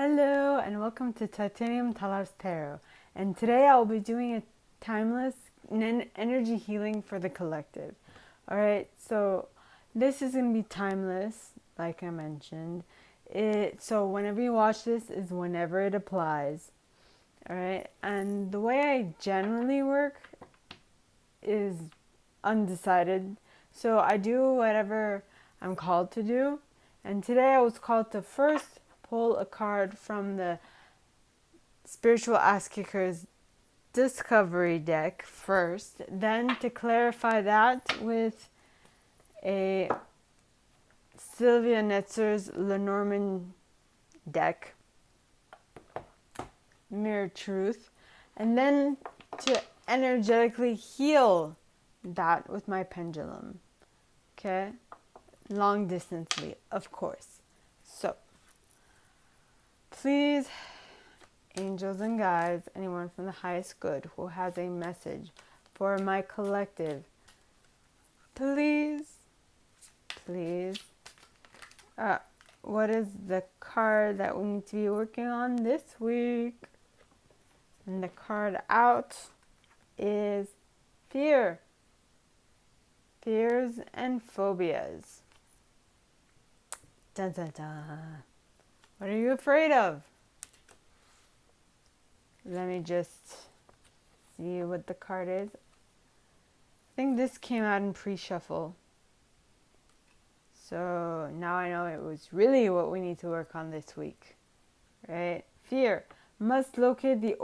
Hello and welcome to Titanium Talas Tarot. And today I'll be doing a timeless energy healing for the collective. Alright, so this is going to be timeless, like I mentioned. So whenever you watch this is whenever it applies. Alright, and the way I generally work is undecided. So I do whatever I'm called to do. And today I was called to first pull a card from the Spiritual Ass Kickers Discovery deck first, then to clarify that with a Sylvia Netzer's Lenormand deck, Mirror Truth, and then to energetically heal that with my pendulum. Okay? Long distantly, of course. So, please, angels and guides, anyone from the highest good who has a message for my collective, please, what is the card that we need to be working on this week? And the card out is fear. Fears and phobias. Dun dun dun. What are you afraid of? Let me just see what the card is. I think this came out in pre-shuffle. So now I know it was really what we need to work on this week. Right? Fear. Must locate the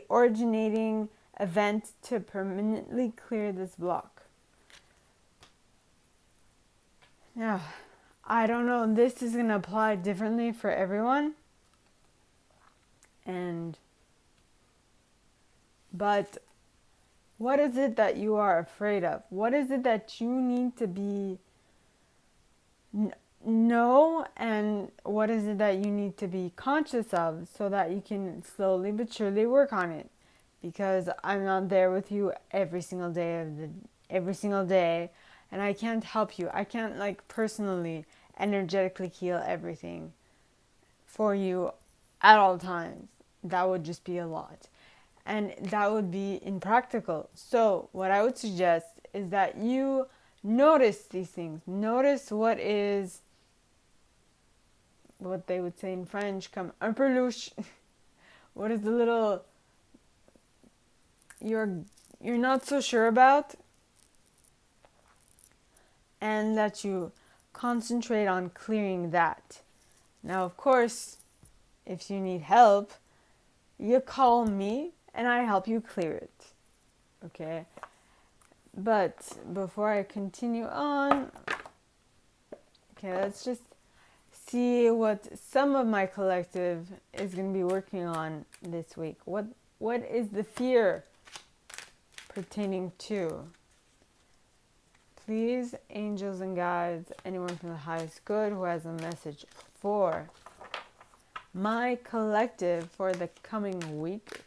originating event to permanently clear this block. Now, I don't know, this is going to apply differently for everyone. But what is it that you are afraid of? What is it that you need to be know, and what is it that you need to be conscious of so that you can slowly but surely work on it? Because I'm not there with you every single day, and I can't help you. I can't personally energetically heal everything for you at all times. That would just be a lot. And that would be impractical. So what I would suggest is that you notice these things. Notice what is, what they would say in French, comme un peu louche. What is the little, you're not so sure about, and that you concentrate on clearing that. Now, of course, if you need help, you call me and I help you clear it. Okay? But before I continue on, okay, let's just see what some of my collective is going to be working on this week. What is the fear pertaining to? Please, angels and guides, anyone from the highest good who has a message for my collective for the coming week,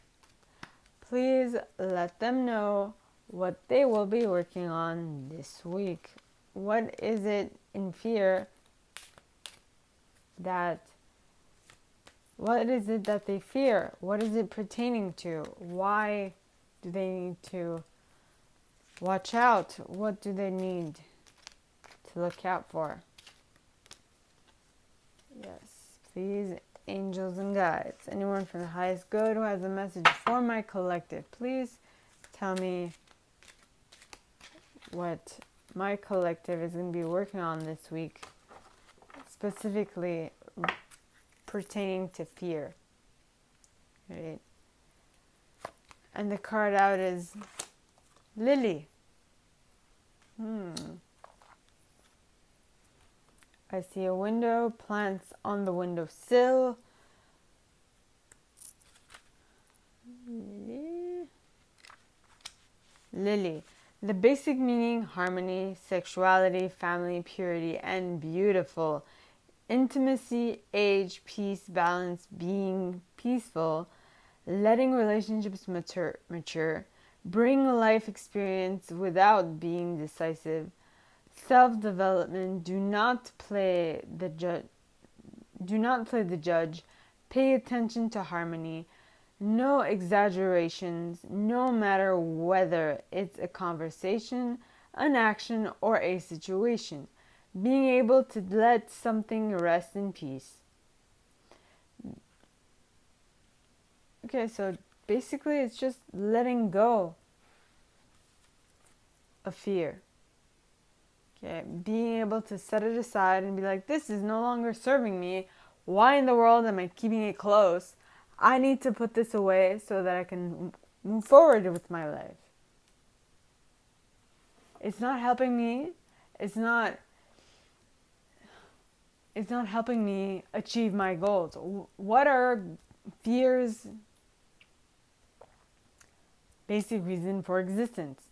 please let them know what they will be working on this week. What is it in fear what is it that they fear? What is it pertaining to? Why do they need to watch out? What do they need to look out for? Yes, please, angels and guides, anyone from the highest good who has a message for my collective, please tell me what my collective is going to be working on this week, specifically pertaining to fear. Right? And the card out is Lily. I see a window, plants on the windowsill. Lily. The basic meaning: harmony, sexuality, family, purity, and beautiful. Intimacy, age, peace, balance, being peaceful, letting relationships mature, bring life experience without being decisive, self-development, do not play the Do not play the judge. Pay attention to harmony. No exaggerations, no matter whether it's a conversation, an action, or a situation. Being able to let something rest in peace. Okay, so basically it's just letting go of fear. Okay, being able to set it aside and be like, this is no longer serving me. Why in the world am I keeping it close? I need to put this away so that I can move forward with my life. It's not helping me. It's not helping me achieve my goals. What are fear's basic reason for existence?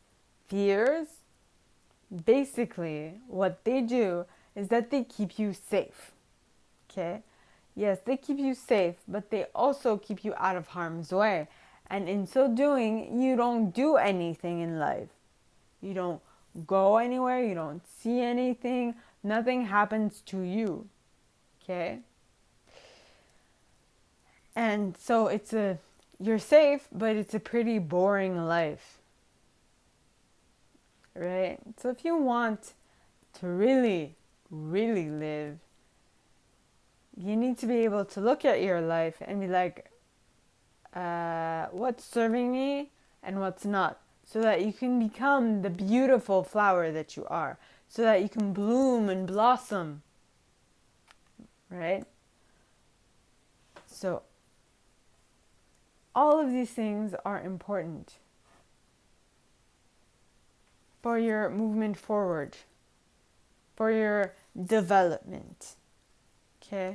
Fears, basically, what they do is that they keep you safe. Okay? Yes, they keep you safe, but they also keep you out of harm's way. And in so doing, you don't do anything in life. You don't go anywhere, you don't see anything, nothing happens to you. Okay? And so you're safe, but it's a pretty boring life. Right? So if you want to really, really live, you need to be able to look at your life and be like, what's serving me and what's not, so that you can become the beautiful flower that you are, so that you can bloom and blossom, right? So all of these things are important for your movement forward, for your development. Okay?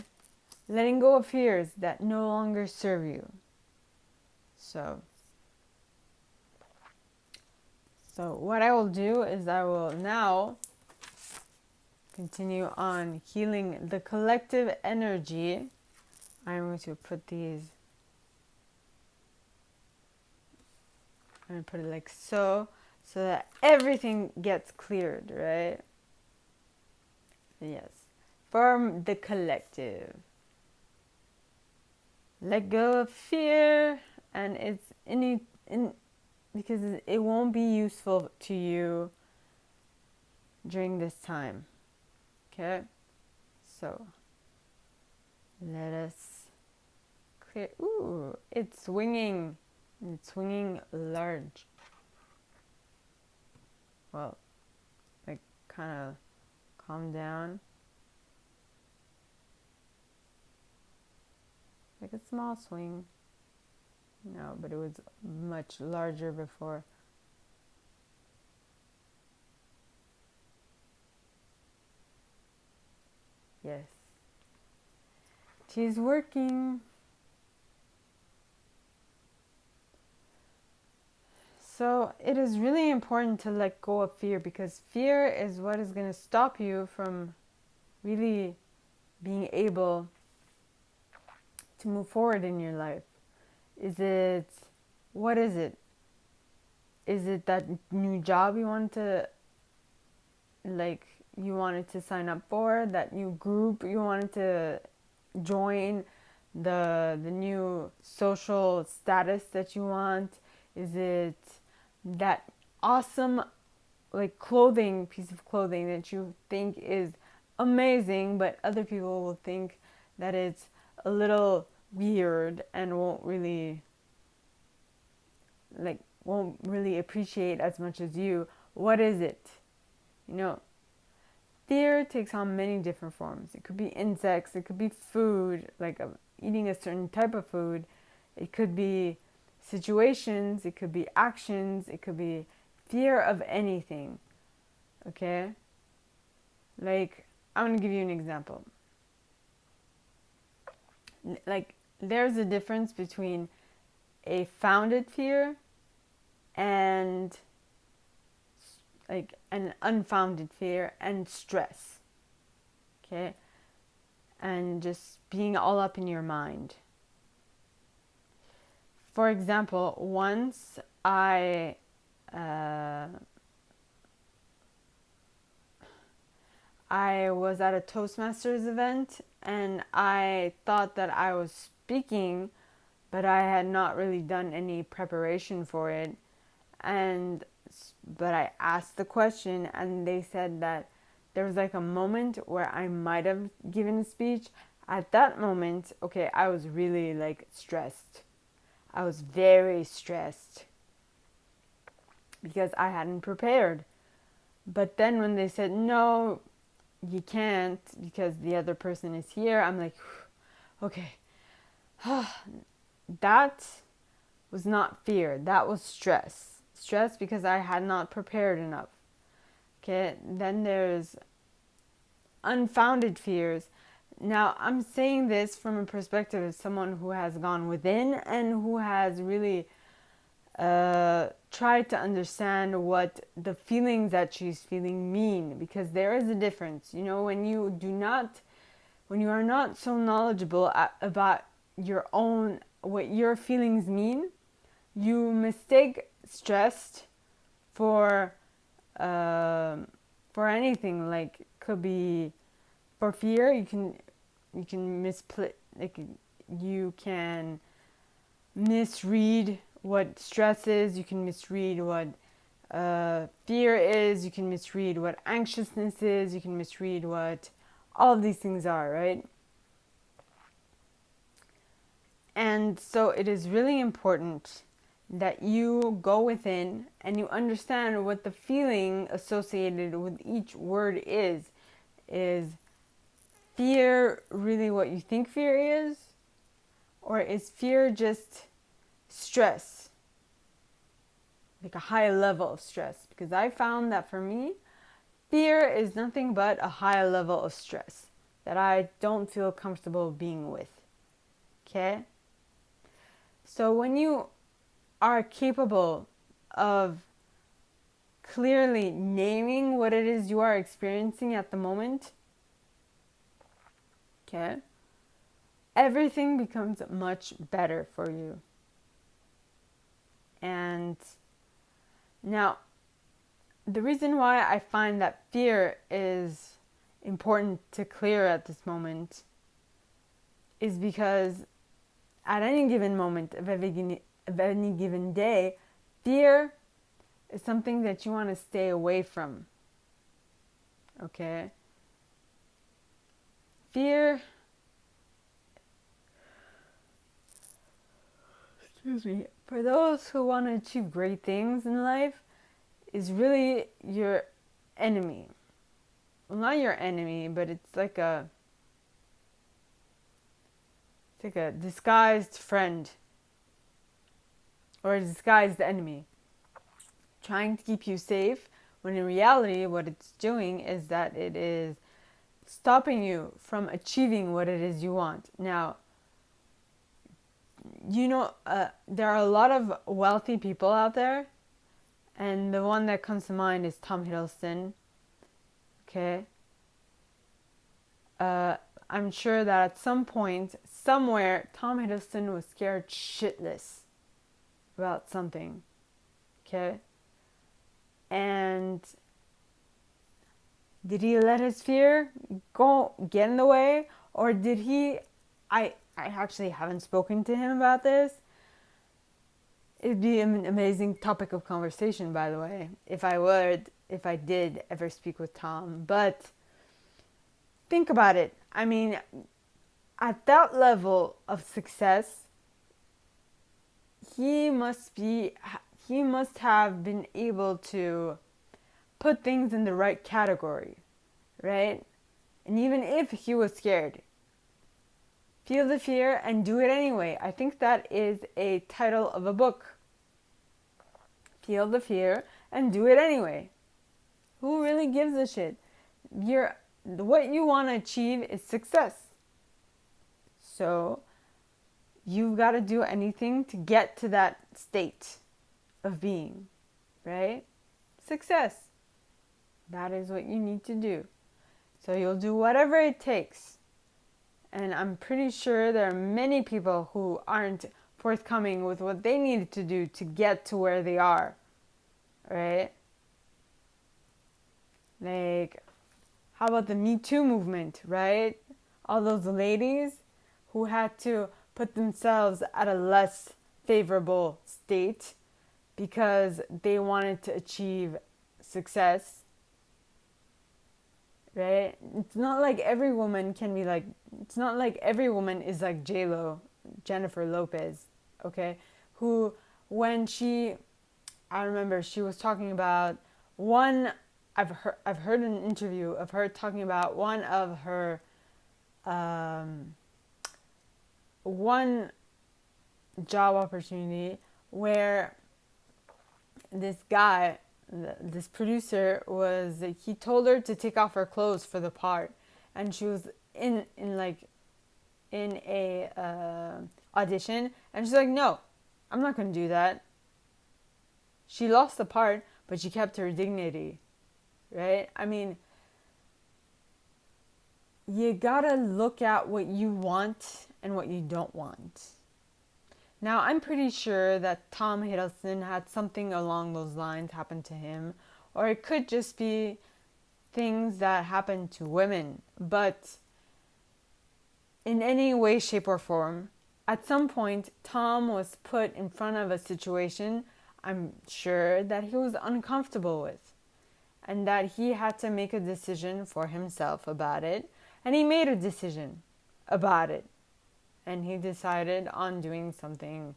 Letting go of fears that no longer serve you. So what I will do is I will now continue on healing the collective energy. I'm going to put these, I'm going to put it like so that everything gets cleared, right? Yes. From the collective. Let go of fear, and it's because it won't be useful to you during this time. Okay? So let us clear. Ooh, it's swinging. It's swinging large. Well, like kind of calm down. Like a small swing. No, but it was much larger before. Yes. She's working. So it is really important to let go of fear, because fear is what is going to stop you from really being able to move forward in your life. What is it? Is it that new job you wanted to sign up for, that new group you wanted to join, the new social status that you want? Is it that awesome piece of clothing that you think is amazing, but other people will think that it's a little weird and won't really appreciate as much as you? What is it? Fear takes on many different forms. It could be insects, it could be food, eating a certain type of food. It could be situations, it could be actions, it could be fear of anything. Okay? I'm going to give you an example. There's a difference between a founded fear and an unfounded fear and stress. Okay? And just being all up in your mind. For example, once I was at a Toastmasters event and I thought that I was speaking, but I had not really done any preparation for it. But I asked the question and they said that there was like a moment where I might have given a speech. At that moment, okay, I was really like stressed. I was very stressed because I hadn't prepared. But then when they said, no, you can't because the other person is here, I'm like, okay. That was not fear, that was stress. Stress because I had not prepared enough. Okay, then there's unfounded fears. Now, I'm saying this from a perspective of someone who has gone within and who has really tried to understand what the feelings that she's feeling mean, because there is a difference. You know, when you are not so knowledgeable about your own, what your feelings mean, you mistake stressed for anything. Like, could be for fear. You can misplay, like, you can misread what stress is. You can misread what fear is. You can misread what anxiousness is. You can misread what all of these things are, right? And so it is really important that you go within and you understand what the feeling associated with each word is. Is fear really what you think fear is? Or is fear just stress? Like a high level of stress? Because I found that for me, fear is nothing but a high level of stress that I don't feel comfortable being with. Okay? So when you are capable of clearly naming what it is you are experiencing at the moment, okay, everything becomes much better for you. And now, the reason why I find that fear is important to clear at this moment is because at any given moment of any given day, fear is something that you want to stay away from. Okay? Fear, excuse me, for those who want to achieve great things in life, is really your enemy. Well, not your enemy, but it's like a disguised friend or a disguised enemy trying to keep you safe, when in reality what it's doing is that it is stopping you from achieving what it is you want. Now, you know, there are a lot of wealthy people out there, and the one that comes to mind is Tom Hiddleston. Okay? I'm sure that at some point, somewhere, Tom Hiddleston was scared shitless about something. Okay? And did he let his fear go get in the way? Or did he... I actually haven't spoken to him about this. It'd be an amazing topic of conversation, by the way, if I did ever speak with Tom. But think about it. I mean, at that level of success, he must have been able to put things in the right category, right? And even if he was scared, feel the fear and do it anyway. I think that is a title of a book. Feel the fear and do it anyway. Who really gives a shit? What you want to achieve is success. So you've got to do anything to get to that state of being, right? Success. That is what you need to do. So you'll do whatever it takes. And I'm pretty sure there are many people who aren't forthcoming with what they needed to do to get to where they are, right? Like, How about the Me Too movement, right? All those ladies who had to put themselves at a less favorable state because they wanted to achieve success, right? It's not like every woman can be like, it's not like every woman is like J-Lo, Jennifer Lopez, okay? Who, when she, I remember she was talking about one, I've heard an interview of her talking about one of her, one job opportunity where this guy, this producer was, he told her to take off her clothes for the part, and she was in like in a audition, and she's like, no, I'm not gonna do that. She lost the part, but she kept her dignity, right? I mean, you gotta look at what you want and what you don't want. Now, I'm pretty sure that Tom Hiddleston had something along those lines happen to him, or it could just be things that happen to women. But in any way, shape, or form, at some point, Tom was put in front of a situation I'm sure that he was uncomfortable with, and that he had to make a decision for himself about it. And he made a decision about it. And he decided on doing something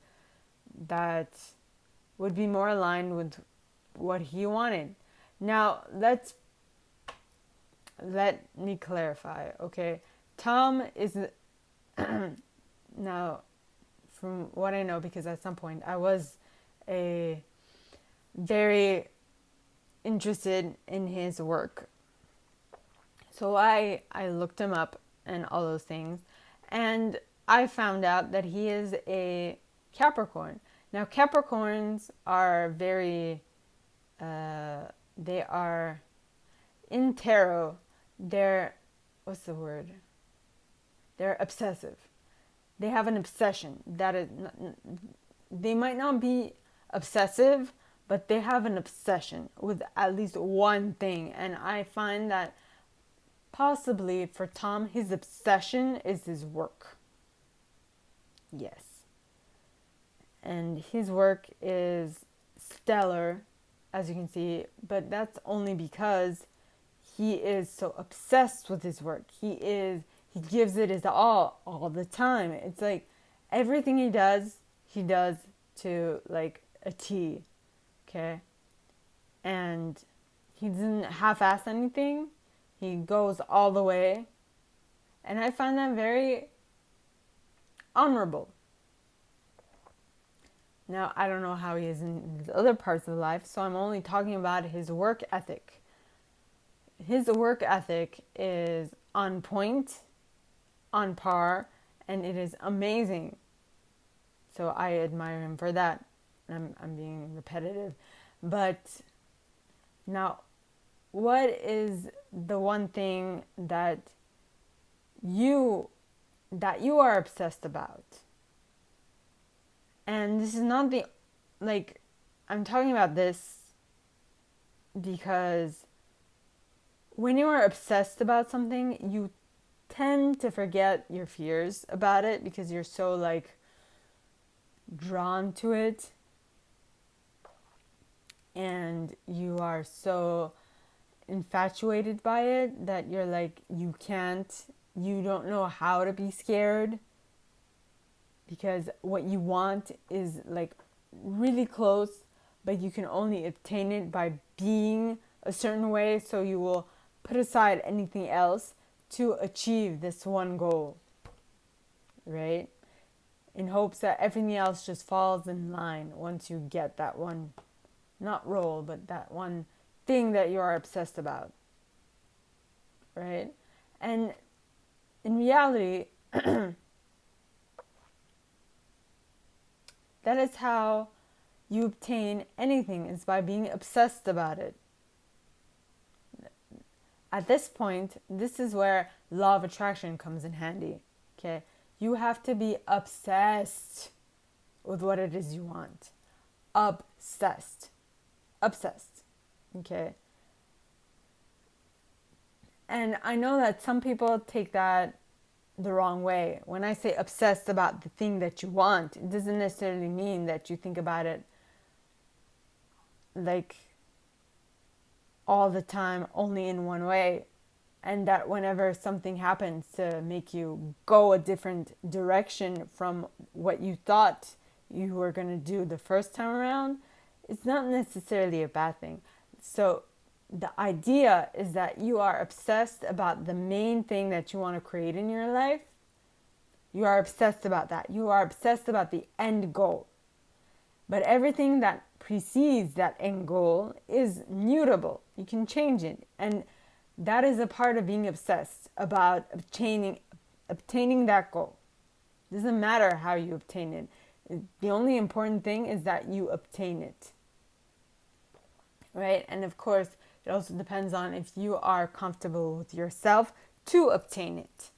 that would be more aligned with what he wanted. Now, let me clarify, okay? Tom is now, from what I know, because at some point I was a very interested in his work. So I looked him up and all those things, and I found out that he is a Capricorn. Now, Capricorns are very, they are, in tarot, they're, what's the word? They're obsessive. They have an obsession that is, they might not be obsessive, but they have an obsession with at least one thing. And I find that possibly for Tom, his obsession is his work. Yes. And his work is stellar, as you can see, but that's only because he is so obsessed with his work. He gives it his all the time. It's like everything he does to like a T, okay? And he doesn't half-ass anything. He goes all the way. And I find that very honorable. Now, I don't know how he is in his other parts of life, so I'm only talking about his work ethic. His work ethic is on point, on par, and it is amazing. So I admire him for that. I'm being repetitive. But now, what is the one thing that you are obsessed about? And this is not the, like, I'm talking about this because when you are obsessed about something, you tend to forget your fears about it because you're so, like, drawn to it. And you are so infatuated by it that you're like, you don't know how to be scared. Because what you want is like really close, but you can only obtain it by being a certain way. So you will put aside anything else to achieve this one goal, right? In hopes that everything else just falls in line once you get that one, not role, but that one thing that you are obsessed about, right? And in reality, that is how you obtain anything, is by being obsessed about it. At this point, this is where law of attraction comes in handy, okay? You have to be obsessed with what it is you want. Obsessed, okay? And I know that some people take that the wrong way. When I say obsessed about the thing that you want, it doesn't necessarily mean that you think about it like all the time, only in one way. And that whenever something happens to make you go a different direction from what you thought you were going to do the first time around, it's not necessarily a bad thing. So the idea is that you are obsessed about the main thing that you want to create in your life. You are obsessed about that. You are obsessed about the end goal. But everything that precedes that end goal is mutable. You can change it. And that is a part of being obsessed about obtaining that goal. It doesn't matter how you obtain it. The only important thing is that you obtain it. Right? And of course, it also depends on if you are comfortable with yourself to obtain it.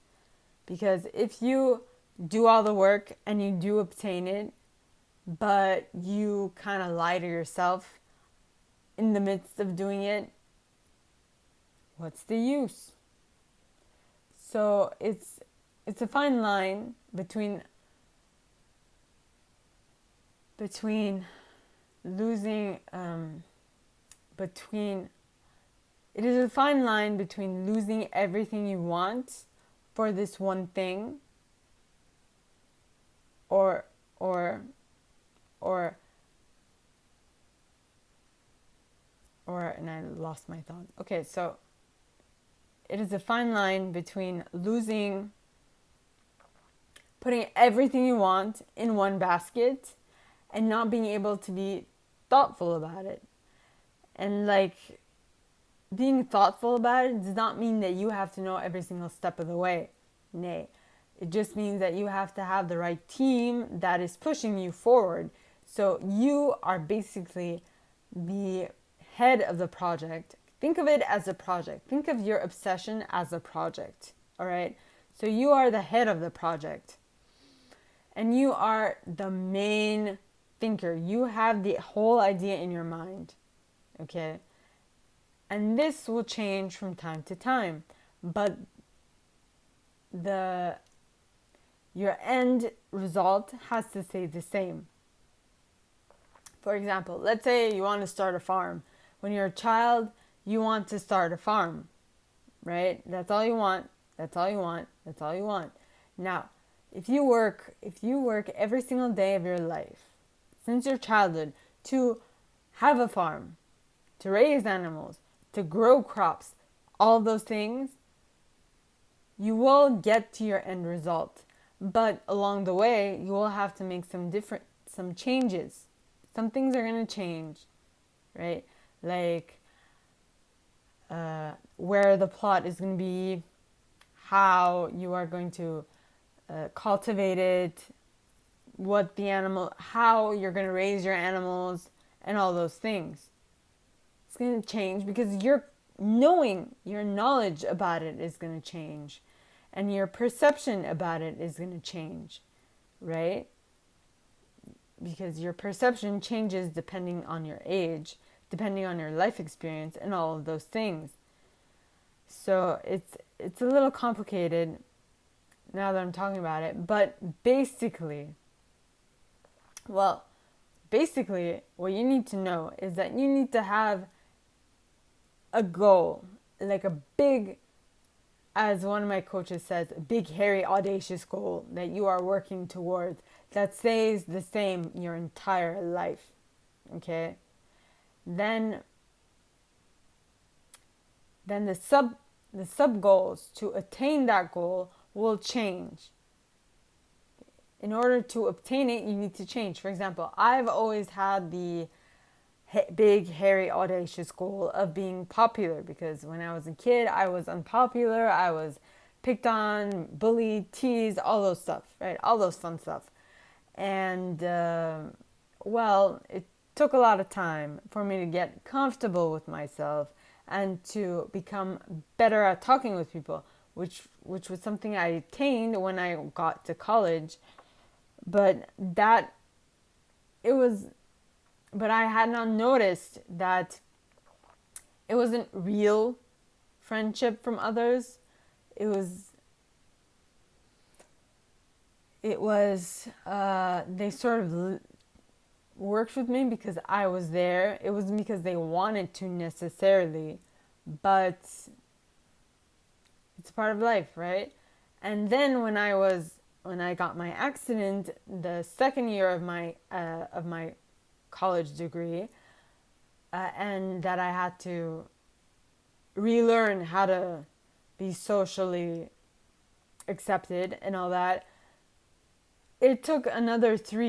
Because if you do all the work and you do obtain it, but you kind of lie to yourself in the midst of doing it, what's the use? So it's a fine line between losing it is a fine line between losing everything you want for this one thing or and I lost my thought. Okay, so it is a fine line between putting everything you want in one basket and not being able to be thoughtful about it. And like, being thoughtful about it does not mean that you have to know every single step of the way. Nay, it just means that you have to have the right team that is pushing you forward. So you are basically the head of the project. Think of it as a project. Think of your obsession as a project. All right? So you are the head of the project. And you are the main thinker. You have the whole idea in your mind. Okay? And this will change from time to time. But your end result has to stay the same. For example, let's say you want to start a farm. When you're a child, you want to start a farm, right? That's all you want. That's all you want. That's all you want. Now, if you work every single day of your life, since your childhood, to have a farm, to raise animals, to grow crops, all those things, you will get to your end result. But along the way, you will have to make some changes. Some things are going to change, right? Like where the plot is going to be, how you are going to cultivate it, how you're going to raise your animals, and all those things. It's going to change because your knowledge about it is going to change, and your perception about it is going to change, right? Because your perception changes depending on your age, depending on your life experience, and all of those things. So it's a little complicated now that I'm talking about it, but basically what you need to know is that you need to have a goal, like a big, as one of my coaches says, a big, hairy, audacious goal that you are working towards that stays the same your entire life. Okay? Then the sub goals to attain that goal will change. In order to obtain it, you need to change. For example, I've always had the big, hairy, audacious goal of being popular, because when I was a kid, I was unpopular. I was picked on, bullied, teased, all those stuff, right? All those fun stuff. And, it took a lot of time for me to get comfortable with myself and to become better at talking with people, which was something I attained when I got to college. But I had not noticed that it wasn't real friendship from others. They sort of worked with me because I was there. It wasn't because they wanted to necessarily, but it's part of life, right? And then when I got my accident, the second year of my college degree, and that I had to relearn how to be socially accepted and all that. It took another 4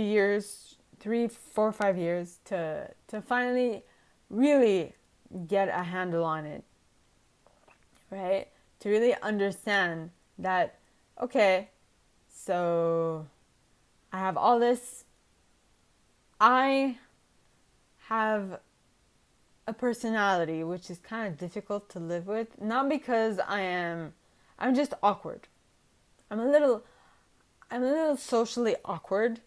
or 5 years to finally really get a handle on it, right? To really understand that, okay, so I have all this. I have a personality which is kind of difficult to live with, not because I'm just awkward. I'm a little socially awkward.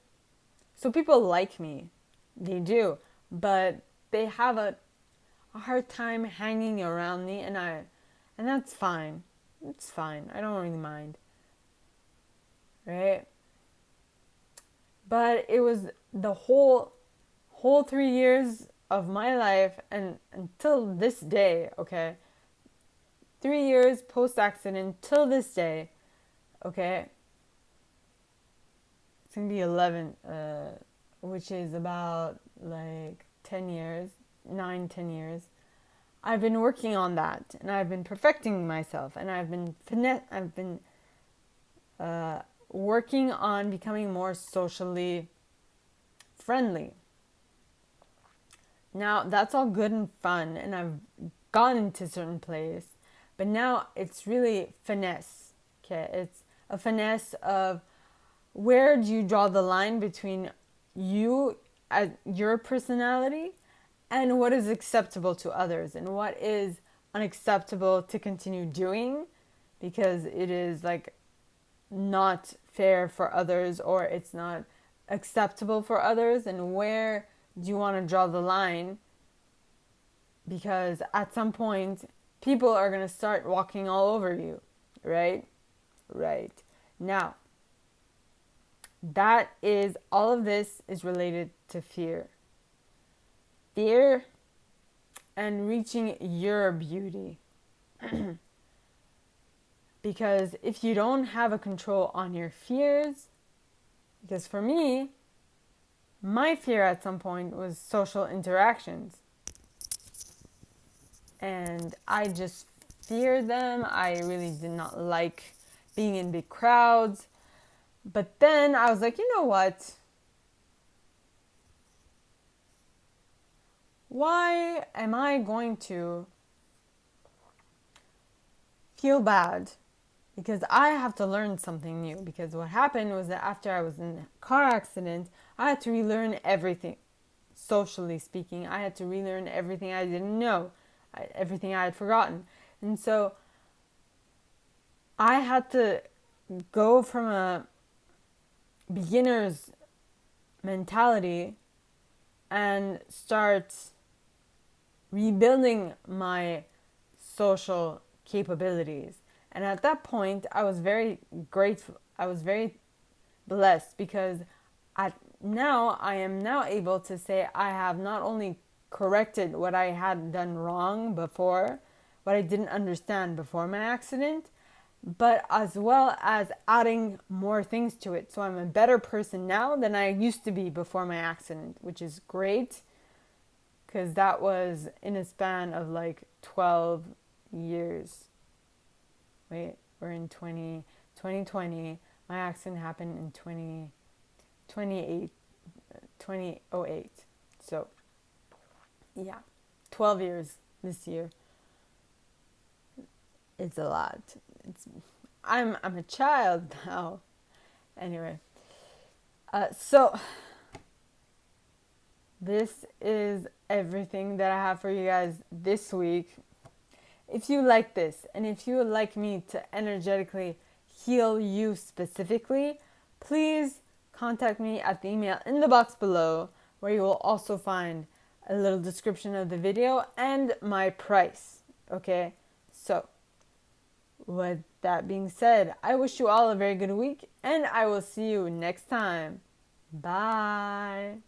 So people like me. They do, but they have a hard time hanging around me, and that's fine. It's fine. I don't really mind. Right? But it was the whole 3 years of my life, and until this day, okay? 3 years post accident till this day, okay? It's gonna be 11, which is about like 10 years, 10 years. I've been working on that, and I've been perfecting myself, and I've been working on becoming more socially friendly. Now, that's all good and fun, and I've gotten to a certain place, but now it's really finesse, okay? It's a finesse of where do you draw the line between you, your personality, and what is acceptable to others, and what is unacceptable to continue doing because it is like not fair for others, or it's not acceptable for others, and where do you want to draw the line, because at some point people are going to start walking all over you, right? Now, that is, all of this is related to fear and reaching your beauty. Because if you don't have a control on your fears, because for me, my fear at some point was social interactions. And I just feared them. I really did not like being in big crowds. But then I was like, you know what? Why am I going to feel bad? Because I have to learn something new. Because what happened was that after I was in a car accident, I had to relearn everything. Socially speaking, I had to relearn everything I didn't know, everything I had forgotten. And so I had to go from a beginner's mentality and start rebuilding my social capabilities. And at that point, I was very grateful. I was very blessed because I am now able to say I have not only corrected what I had done wrong before, what I didn't understand before my accident, but as well as adding more things to it. So I'm a better person now than I used to be before my accident, which is great because that was in a span of like 12 years. Wait, we're in 2020. My accident happened in 2008. So, yeah, 12 years this year. It's a lot. I'm a child now. Anyway, so this is everything that I have for you guys this week. If you like this, and if you would like me to energetically heal you specifically, please contact me at the email in the box below, where you will also find a little description of the video and my price. Okay, so with that being said, I wish you all a very good week, and I will see you next time. Bye.